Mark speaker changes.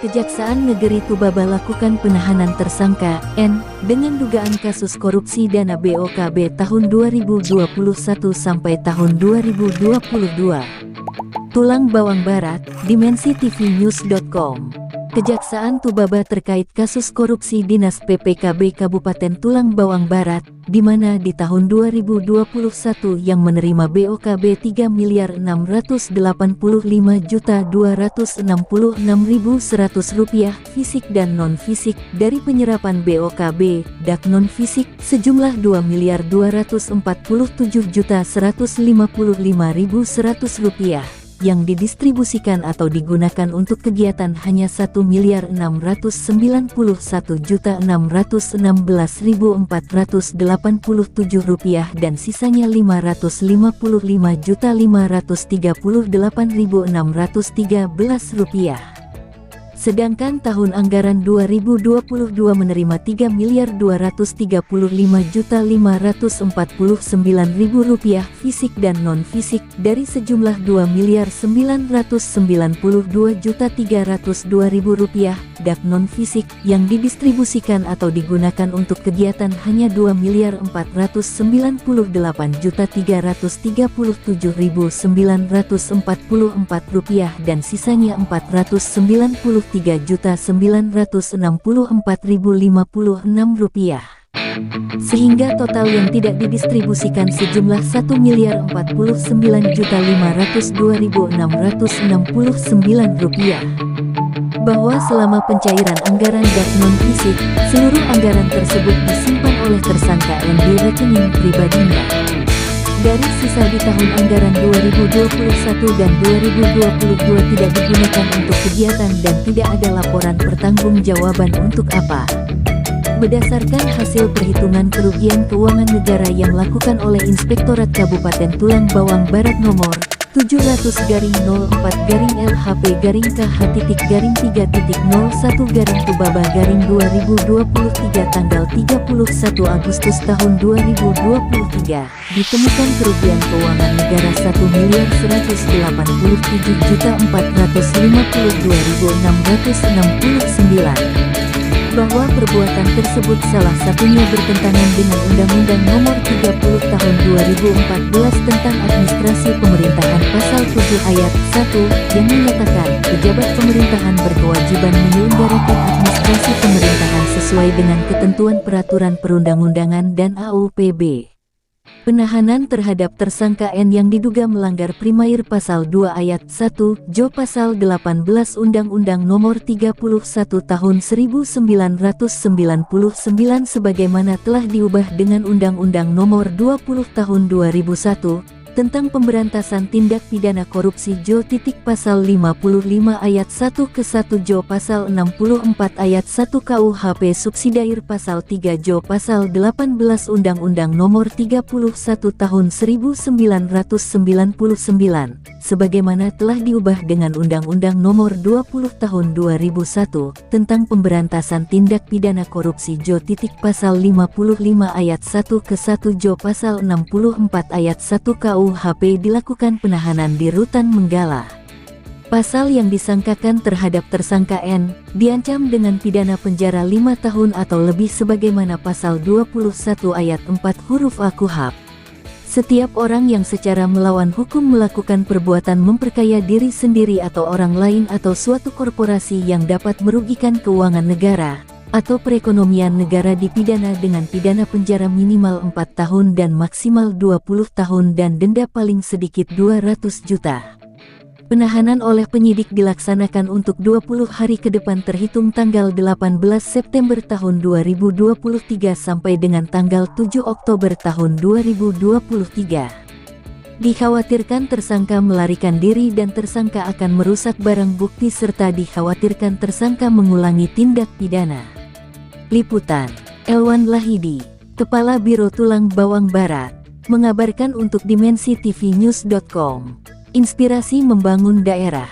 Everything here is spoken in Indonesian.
Speaker 1: Kejaksaan Negeri Tubaba lakukan penahanan tersangka N dengan dugaan kasus korupsi dana BOKB tahun 2021 sampai tahun 2022. Tulang Bawang Barat, dimensitv.news.com. Kejaksaan Tubaba terkait kasus korupsi Dinas PPKB Kabupaten Tulang Bawang Barat, di mana di tahun 2021 yang menerima BOKB Rp3.685.266.100 fisik dan non-fisik dari penyerapan BOKB, DAK non-fisik, sejumlah Rp2.247.155.100 yang didistribusikan atau digunakan untuk kegiatan hanya Rp1.691.616.487 dan sisanya Rp555.538.613. Sedangkan tahun anggaran 2022 menerima Rp3.245.549.000 fisik dan non-fisik dari sejumlah Rp2.992.302.000 DAK non-fisik yang didistribusikan atau digunakan untuk kegiatan hanya Rp2.498.337.944 dan sisanya Rp493.964.056. Sehingga total yang tidak didistribusikan sejumlah Rp1.452.502.669. Bahwa selama pencairan anggaran DAK non-fisik, seluruh anggaran tersebut disimpan oleh tersangka N di rekening pribadinya. Dari sisa di tahun anggaran 2021 dan 2022 tidak digunakan untuk kegiatan dan tidak ada laporan pertanggungjawaban untuk apa. Berdasarkan hasil perhitungan kerugian keuangan negara yang lakukan oleh Inspektorat Kabupaten Tulang Bawang Barat nomor 700-LH/LHP-3.01-2023 tanggal 31 Agustus tahun 2023 ditemukan kerugian keuangan negara Rp1.452.452.669 bahwa perbuatan tersebut salah satunya bertentangan dengan Undang-Undang Nomor 30 Tahun 2014 tentang Administrasi Pemerintahan Pasal 7 Ayat 1 yang menyatakan pejabat pemerintahan berkewajiban menyelenggarakan administrasi pemerintahan sesuai dengan ketentuan peraturan perundang-undangan dan AUPB. Penahanan terhadap tersangka N yang diduga melanggar Primair Pasal 2 Ayat 1, Jo Pasal 18 Undang-Undang Nomor 31 Tahun 1999 sebagaimana telah diubah dengan Undang-Undang Nomor 20 Tahun 2001 tentang pemberantasan tindak pidana korupsi Jo Pasal 55 Ayat 1 ke 1 Jo Pasal 64 Ayat 1 KUHP Subsidiar Pasal 3 Jo Pasal 18 Undang-Undang Nomor 31 Tahun 1999 sebagaimana telah diubah dengan Undang-Undang Nomor 20 Tahun 2001 tentang pemberantasan tindak pidana korupsi Jo Pasal 55 Ayat 1 ke 1 Jo Pasal 64 Ayat 1 KUHP dilakukan penahanan di Rutan Menggala. Pasal yang disangkakan terhadap tersangka N diancam dengan pidana penjara 5 tahun atau lebih sebagaimana Pasal 21 Ayat 4 huruf A KUHP. Setiap orang yang secara melawan hukum melakukan perbuatan memperkaya diri sendiri atau orang lain atau suatu korporasi yang dapat merugikan keuangan negara atau perekonomian negara dipidana dengan pidana penjara minimal 4 tahun dan maksimal 20 tahun dan denda paling sedikit 200 juta. Penahanan oleh penyidik dilaksanakan untuk 20 hari ke depan terhitung tanggal 18 September tahun 2023 sampai dengan tanggal 7 Oktober tahun 2023. Dikhawatirkan tersangka melarikan diri dan tersangka akan merusak barang bukti serta dikhawatirkan tersangka mengulangi tindak pidana. Liputan, Elwan Lahidi, Kepala Biro Tulang Bawang Barat, mengabarkan untuk dimensitv.news.com. Inspirasi membangun daerah.